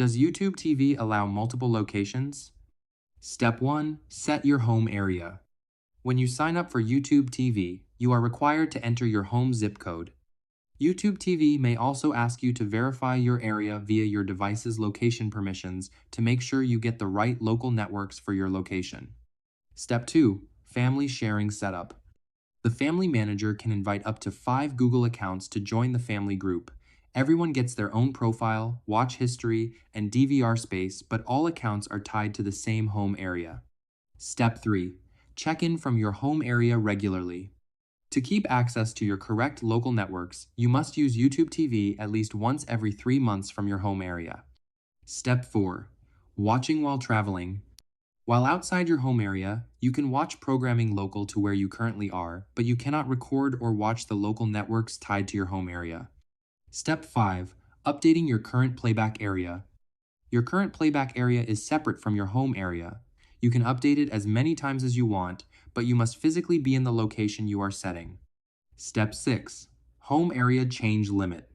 Does YouTube TV allow multiple locations? Step 1. Set your home area. When you sign up for YouTube TV, you are required to enter your home zip code. YouTube TV may also ask you to verify your area via your device's location permissions to make sure you get the right local networks for your location. Step 2. Family sharing setup. The Family Manager can invite up to 5 Google accounts to join the family group. Everyone gets their own profile, watch history, and DVR space, but all accounts are tied to the same home area. Step 3. Check in from your home area regularly. To keep access to your correct local networks, you must use YouTube TV at least once every 3 months from your home area. Step 4. Watching while traveling. While outside your home area, you can watch programming local to where you currently are, but you cannot record or watch the local networks tied to your home area. Step 5. Updating your current playback area. Your current playback area is separate from your home area. You can update it as many times as you want, but you must physically be in the location you are setting. Step 6. Home area change limit.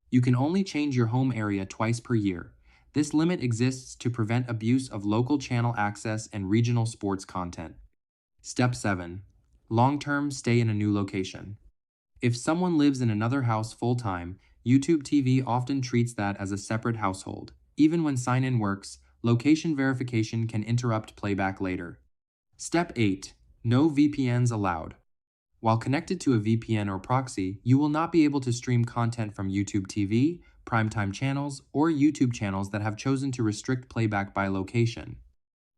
You can only change your home area twice per year. This limit exists to prevent abuse of local channel access and regional sports content. Step 7. Long-term stay in a new location. If someone lives in another house full-time, YouTube TV often treats that as a separate household. Even when sign-in works, location verification can interrupt playback later. Step 8. No VPNs allowed. While connected to a VPN or proxy, you will not be able to stream content from YouTube TV, primetime channels, or YouTube channels that have chosen to restrict playback by location.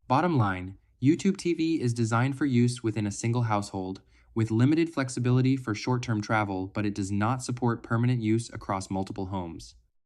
Bottom line, YouTube TV is designed for use within a single household, with limited flexibility for short-term travel, but it does not support permanent use across multiple homes.